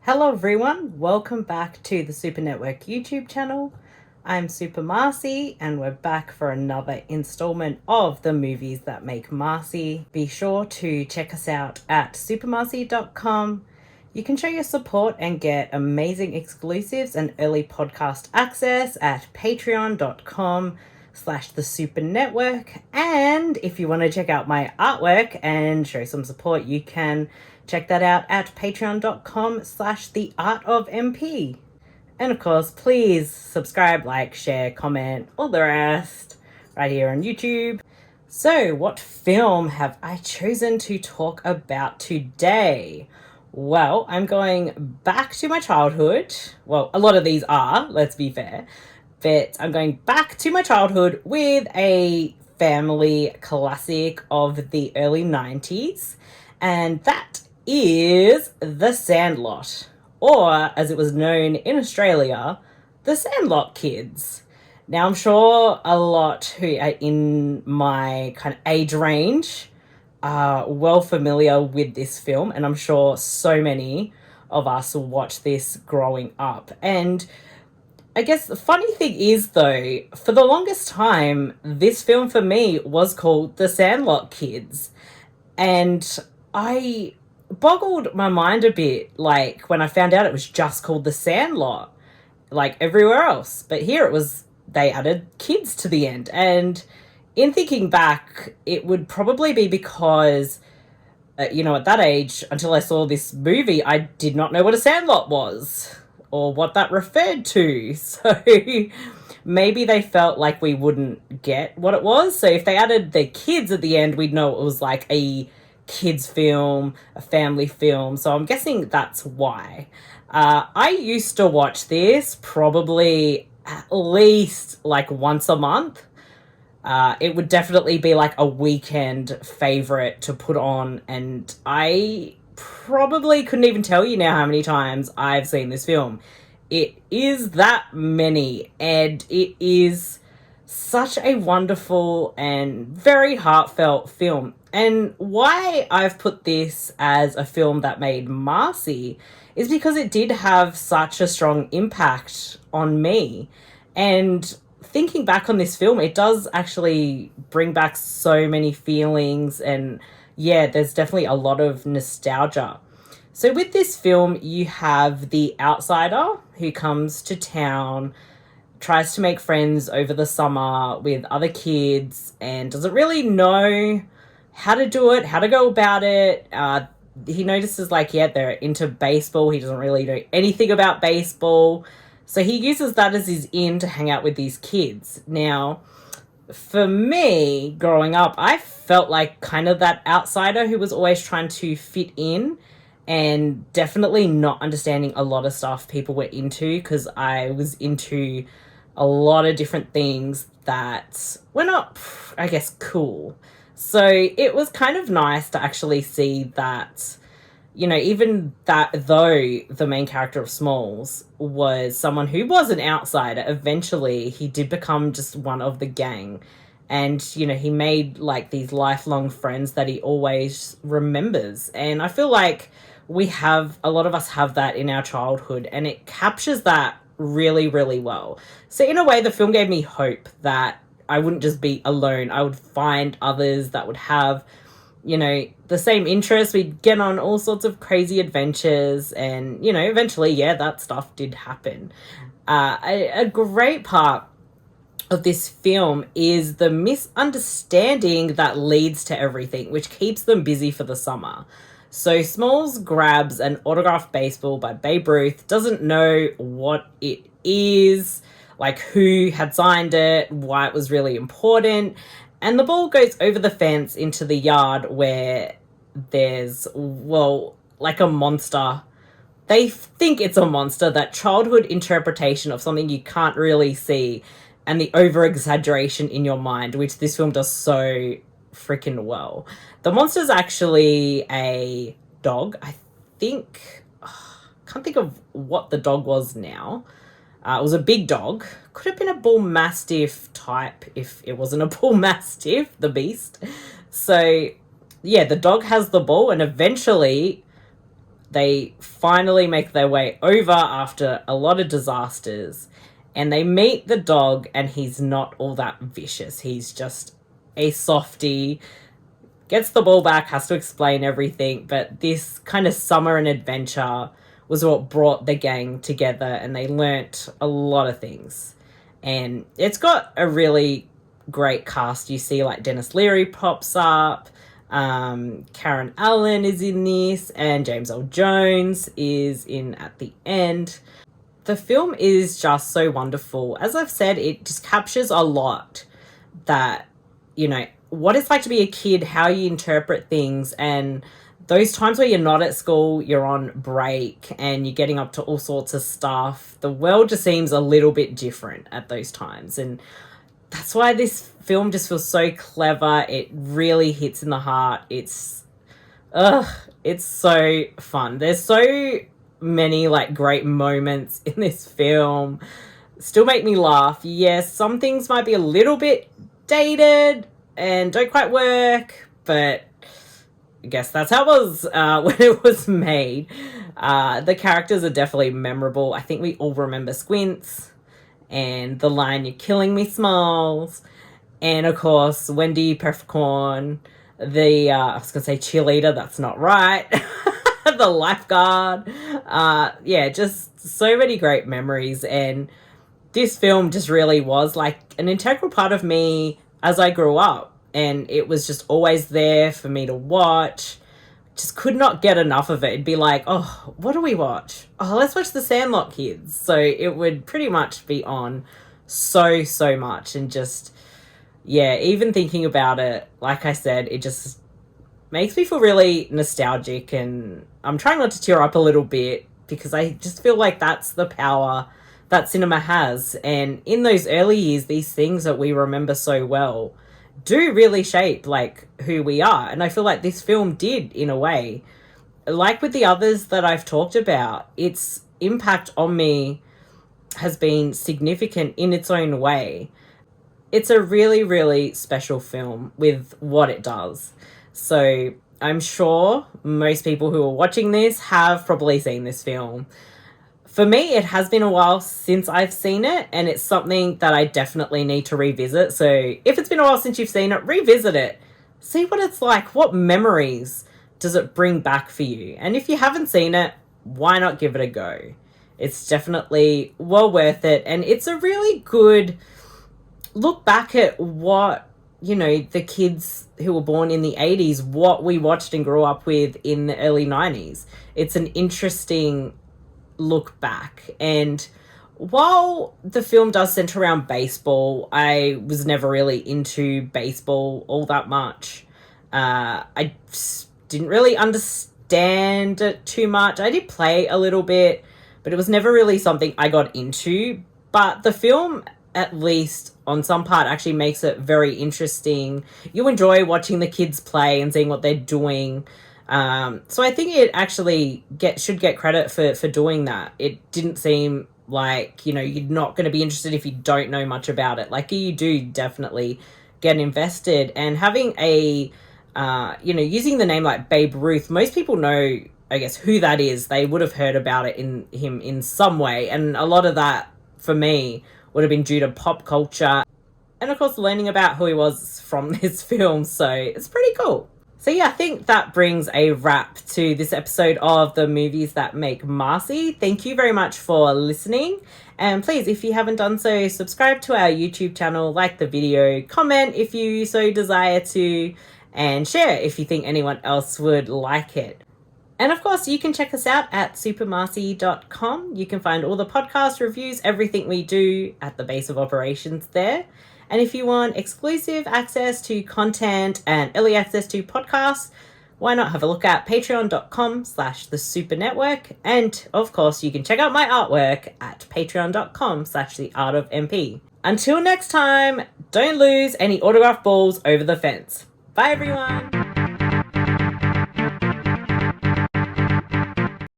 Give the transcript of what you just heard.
Hello everyone, welcome back to the Super Network YouTube channel. I'm Super Marcey and we're back for another installment of the Movies That Make Marcey. Be sure to check us out at supermarcey.com. You can show your support and get amazing exclusives and early podcast access at patreon.com/the Super Network. And if you want to check out my artwork and show some support, you can check that out at patreon.com/the Art of MP. And of course, please subscribe, like, share, comment, all the rest right here on YouTube. So, what film have I chosen to talk about today? Well, I'm going back to my childhood. Well, a lot of these are, let's be fair. But I'm going back to my childhood with a family classic of the early 90s. And that is The Sandlot, or as it was known in Australia, The Sandlot Kids. Now, I'm sure a lot who are in my kind of age range are well familiar with this film, and I'm sure so many of us will watch this growing up. And I guess the funny thing is, though, for the longest time, this film for me was called The Sandlot Kids. And I boggled my mind a bit, like, when I found out it was just called The Sandlot, like everywhere else. But here they added kids to the end. And in thinking back, it would probably be because, at that age, until I saw this movie, I did not know what a sandlot was or what that referred to. So maybe they felt like we wouldn't get what it was. So if they added the kids at the end, we'd know it was like a kids film, a family film. So I'm guessing that's why. I used to watch this probably at least like once a month. It would definitely be like a weekend favorite to put on, and I probably couldn't even tell you now how many times I've seen this film. It is that many, and it is such a wonderful and very heartfelt film. And why I've put this as a film that made Marcey is because it did have such a strong impact on me. And thinking back on this film, it does actually bring back so many feelings. And yeah, there's definitely a lot of nostalgia. So with this film, you have the outsider who comes to town, tries to make friends over the summer with other kids, and doesn't really know how to do it, how to go about it. He notices, they're into baseball. He doesn't really know anything about baseball. So he uses that as his in to hang out with these kids. Now, for me, growing up, I felt like kind of that outsider who was always trying to fit in and definitely not understanding a lot of stuff people were into, because I was into a lot of different things that were not, I guess, cool. So it was kind of nice to actually see that, even that though the main character of Smalls was someone who was an outsider, eventually he did become just one of the gang. And, he made these lifelong friends that he always remembers. And I feel like a lot of us have that in our childhood, and it captures that really, really well. So in a way, the film gave me hope that I wouldn't just be alone. I would find others that would have, the same interests. We'd get on all sorts of crazy adventures, and, eventually, that stuff did happen. A great part of this film is the misunderstanding that leads to everything, which keeps them busy for the summer. So Smalls grabs an autographed baseball by Babe Ruth, doesn't know what it is, who had signed it, why it was really important, and the ball goes over the fence into the yard where there's, a monster. They think it's a monster, that childhood interpretation of something you can't really see, and the over-exaggeration in your mind, which this film does so freaking well. The monster's actually a dog. I think, can't think of what the dog was now. It was a big dog. Could have been a bull mastiff type if it wasn't a bull mastiff, the beast. So yeah, the dog has the ball, and eventually they finally make their way over after a lot of disasters, and they meet the dog, and he's not all that vicious. He's just a softie, gets the ball back, has to explain everything, but this kind of summer and adventure was what brought the gang together, and they learnt a lot of things. And it's got a really great cast. You see, like, Dennis Leary pops up, Karen Allen is in this, and James Earl Jones is in at the end. The film is just so wonderful. As I've said, it just captures a lot that, you know, what it's like to be a kid, how you interpret things, and those times where you're not at school, you're on break, and you're getting up to all sorts of stuff. The world just seems a little bit different at those times. And that's why this film just feels so clever. It really hits in the heart. It's so fun. There's so many, like, great moments in this film. Still make me laugh. Yes, some things might be a little bit dated and don't quite work, but I guess that's how it was when it was made. The characters are definitely memorable. I think we all remember Squints and the line, "You're killing me, Smalls." And of course, Wendy Peppercorn, the, I was going to say cheerleader, that's not right. The lifeguard. Yeah, just so many great memories. And this film just really was like an integral part of me as I grew up. And it was just always there for me to watch. Just could not get enough of it. It'd be like, oh, what do we watch? Oh, let's watch the Sandlot kids. So it would pretty much be on so much. And just, yeah, even thinking about it, like I said, it just makes me feel really nostalgic. And I'm trying not to tear up a little bit because I just feel like that's the power that cinema has. And in those early years, these things that we remember so well do really shape, like, who we are. And I feel like this film did, in a way. Like with the others that I've talked about, its impact on me has been significant in its own way. It's a really, really special film with what it does. So I'm sure most people who are watching this have probably seen this film. For me, it has been a while since I've seen it, and it's something that I definitely need to revisit. So if it's been a while since you've seen it, revisit it. See what it's like. What memories does it bring back for you? And if you haven't seen it, why not give it a go? It's definitely well worth it. And it's a really good look back at what, you know, the kids who were born in the 80s, what we watched and grew up with in the early 90s. It's an interesting look back. And while the film does center around baseball, I was never really into baseball all that much. I didn't really understand it too much. I did play a little bit, but it was never really something I got into. But the film, at least on some part, actually makes it very interesting. You enjoy watching the kids play and seeing what they're doing. So I think it actually should get credit for doing that. It didn't seem like, you know, you're not going to be interested if you don't know much about it. Like, you do definitely get invested. And having a, you know, using the name like Babe Ruth, most people know, I guess, who that is. They would have heard about it in him in some way. And a lot of that, for me, would have been due to pop culture. And of course, learning about who he was from this film. So it's pretty cool. So yeah, I think that brings a wrap to this episode of the Movies That Make Marcey. Thank you very much for listening. And please, if you haven't done so, subscribe to our YouTube channel, like the video, comment if you so desire to, and share if you think anyone else would like it. And of course, you can check us out at supermarcey.com. You can find all the podcast reviews, everything we do at the base of operations there. And if you want exclusive access to content and early access to podcasts, why not have a look at patreon.com/thesupernetwork. And of course, you can check out my artwork at patreon.com/theartofmp. Until next time, don't lose any autograph balls over the fence. Bye, everyone.